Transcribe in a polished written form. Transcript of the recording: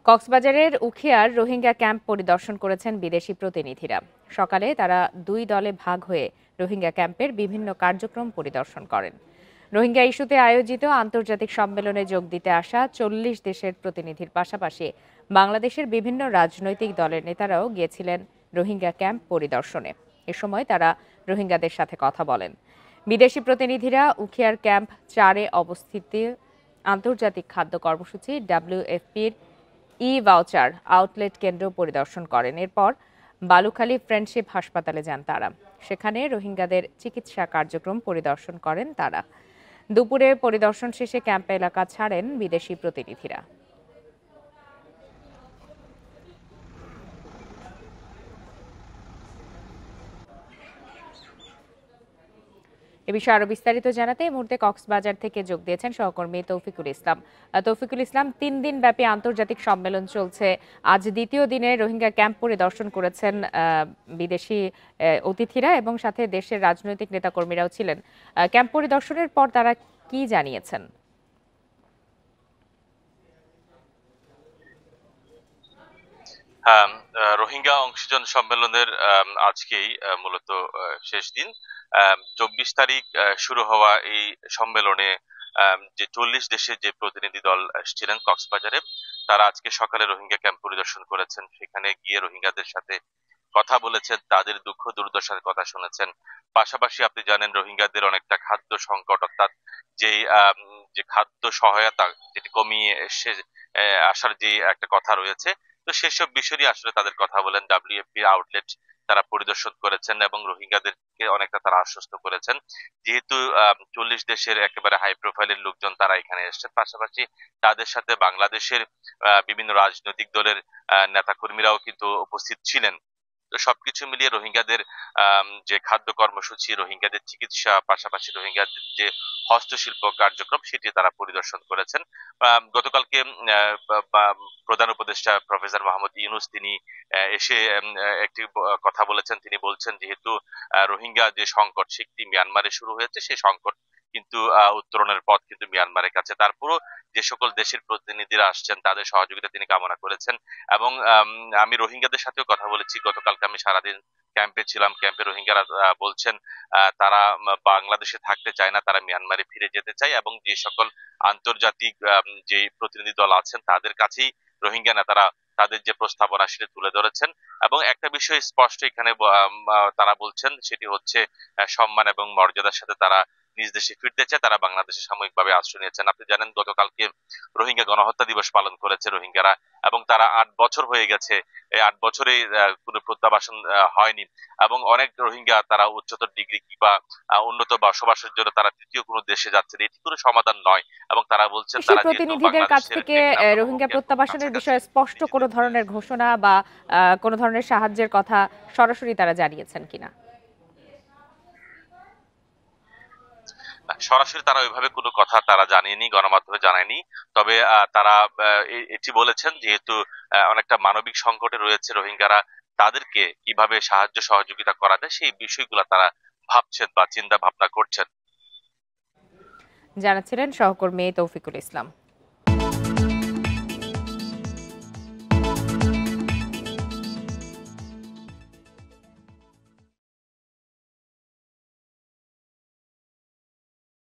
কক্সবাজারের উখিয়ার রোহিঙ্গা ক্যাম্প পরিদর্শন করেছেন বিদেশি প্রতিনিধিরা। সকালে তারা দুই দলে ভাগ হয়ে রোহিঙ্গা ক্যাম্পের বিভিন্ন কার্যক্রম পরিদর্শন করেন। রোহিঙ্গা ইস্যুতে আয়োজিত আন্তর্জাতিক সম্মেলনে যোগ দিতে আসা ৪০ দেশের প্রতিনিধির পাশাপাশি বাংলাদেশের বিভিন্ন রাজনৈতিক দলের নেতারাও গিয়েছিলেন রোহিঙ্গা ক্যাম্প পরিদর্শনে। এ সময় তারা রোহিঙ্গাদের সাথে কথা বলেন। বিদেশি প্রতিনিধিরা উখিয়ার ক্যাম্প ৪-এ অবস্থিত আন্তর্জাতিক খাদ্য কর্মসূচি WFPর ভাউচার আউটলেট কেন্দ্র পরিদর্শন করেন। এরপর বালুখালী ফ্রেন্ডশিপ হাসপাতালে যান তারা। সেখানে রোহিঙ্গাদের চিকিৎসা কার্যক্রম পরিদর্শন করেন তারা। দুপুরে পরিদর্শন শেষে ক্যাম্প এলাকা ছাড়েন বিদেশি প্রতিনিধিরা। এ বিষয়ে আরো বিস্তারিত জানাতে এই মুহূর্তে কক্সবাজার থেকে যোগ দিয়েছেন সহকর্মী তৌফিকুল ইসলাম। তৌফিকুল ইসলাম, ৩ দিন ব্যাপী আন্তর্জাতিক সম্মেলন চলছে। আজ দ্বিতীয় দিনে রোহিঙ্গা ক্যাম্প পরিদর্শন করেছেন বিদেশি অতিথিরা এবং সাথে দেশের রাজনৈতিক নেতাকর্মীরাও ছিলেন। ক্যাম্প পরিদর্শনের পর তারা কি জানিয়েছেন? হ্যাঁ, রোহিঙ্গা অংশীজন সম্মেলনের আজকেই মূলত শেষ দিন। ২৪ তারিখ শুরু হওয়া এই সম্মেলনে যে ৪০ দেশের যে প্রতিনিধি দল এসেছিলেন কক্সবাজারে, তারা আজকে সকালে রোহিঙ্গা ক্যাম্প পরিদর্শন করেছেন। সেখানে গিয়ে রোহিঙ্গাদের সাথে কথা বলেছেন, তাদের দুঃখ দুর্দশার কথা শুনেছেন। পাশাপাশি আপনি জানেন রোহিঙ্গাদের অনেকটা খাদ্য সংকট, অর্থাৎ যেই যে খাদ্য সহায়তা যেটি কমিয়ে এসে আসার যে একটা কথা রয়েছে, তো সেসব বিষয় নিয়ে আসলে তাদের কথা বলেন। WFP আউটলেট তারা পরিদর্শন করেছেন এবং রোহিঙ্গাদেরকে অনেকটা তারা আশ্বস্ত করেছেন, যেহেতু ৪০ দেশের একেবারে হাই প্রোফাইলের লোকজন তারা এখানে এসেছেন। পাশাপাশি তাদের সাথে বাংলাদেশের বিভিন্ন রাজনৈতিক দলের নেতাকর্মীরাও কিন্তু উপস্থিত ছিলেন। তো সবকিছু মিলিয়ে রোহিঙ্গাদের যে খাদ্য কর্মসূচি, রোহিঙ্গাদের চিকিৎসা, পাশাপাশি রোহিঙ্গাদের যে হস্তশিল্প কার্যক্রম, সেটি তারা পরিদর্শন করেছেন। গতকালকে প্রধান উপদেষ্টা প্রফেসর মোহাম্মদ ইউনূস তিনি এসে একটি কথা বলেছেন। তিনি বলছেন যেহেতু রোহিঙ্গা যে সংকট সেটি মিয়ানমারে শুরু হয়েছে, সেই সংকট কিন্তু উত্তরণের পথ কিন্তু মিয়ানমারের কাছে। তারপরও যে সকল দেশের প্রতিনিধিরা আসছেন তাদের সহযোগিতা তিনি কামনা করেছেন। এবং আমি রোহিঙ্গাদের সাথেও কথা বলেছি। গতকালকে আমি সারাদিন ক্যাম্পে ছিলাম। ক্যাম্পে রোহিঙ্গারা বলছেন তারা বাংলাদেশে থাকতে চায় না, তারা মিয়ানমারে ফিরে যেতে চায় এবং যে সকল আন্তর্জাতিক যে প্রতিনিধি দল আছেন তাদের কাছেই রোহিঙ্গা নেতারা তাদের যে প্রস্তাবনা সেটি তুলে ধরেছেন। এবং একটা বিষয় স্পষ্ট এখানে তারা বলছেন, সেটি হচ্ছে সম্মান এবং মর্যাদার সাথে তারা নিজ দেশে ফিরতে চায়। তারা বাংলাদেশে সাময়িকভাবে আশ্রয় নিয়েছেন। আপনি জানেন গতকালকে রোহিঙ্গা গণহত্যা দিবস পালন করেছে রোহিঙ্গারা, এবং তারা ৮ বছর হয়ে গেছে। এই ৮ বছরে কোনো প্রত্যাবাসন হয়নি এবং অনেক রোহিঙ্গা তারা উচ্চতর ডিগ্রি কিংবা উন্নত বসবাসের জন্য তারা তৃতীয় কোনো দেশে যাচ্ছেন। এটি কোনো সমাধান নয় এবং তারা বলছেন তারা প্রতিনিধিদের কাছ থেকে রোহিঙ্গা প্রত্যাবাসনের বিষয়ে স্পষ্ট কোনো ধরনের ঘোষণা বা কোনো ধরনের সাহায্যের কথা সরাসরি তারা জানিয়েছেন কিনা? সরাসরি তারা ওইভাবে কোনো কথা তারা জানিয়েনি, গণমাধ্যমে জানায়নি। তবে তারা এটি বলেছেন যেহেতু অনেকটা মানবিক সংকটে রয়েছে রোহিঙ্গারা, তাদেরকে কিভাবে সাহায্য সহযোগিতা করা যায় সেই বিষয়গুলো তারা ভাবছেন বা চিন্তা ভাবনা করছেন। জানাচ্ছিলেন সহকর্মী তৌফিকুল ইসলাম।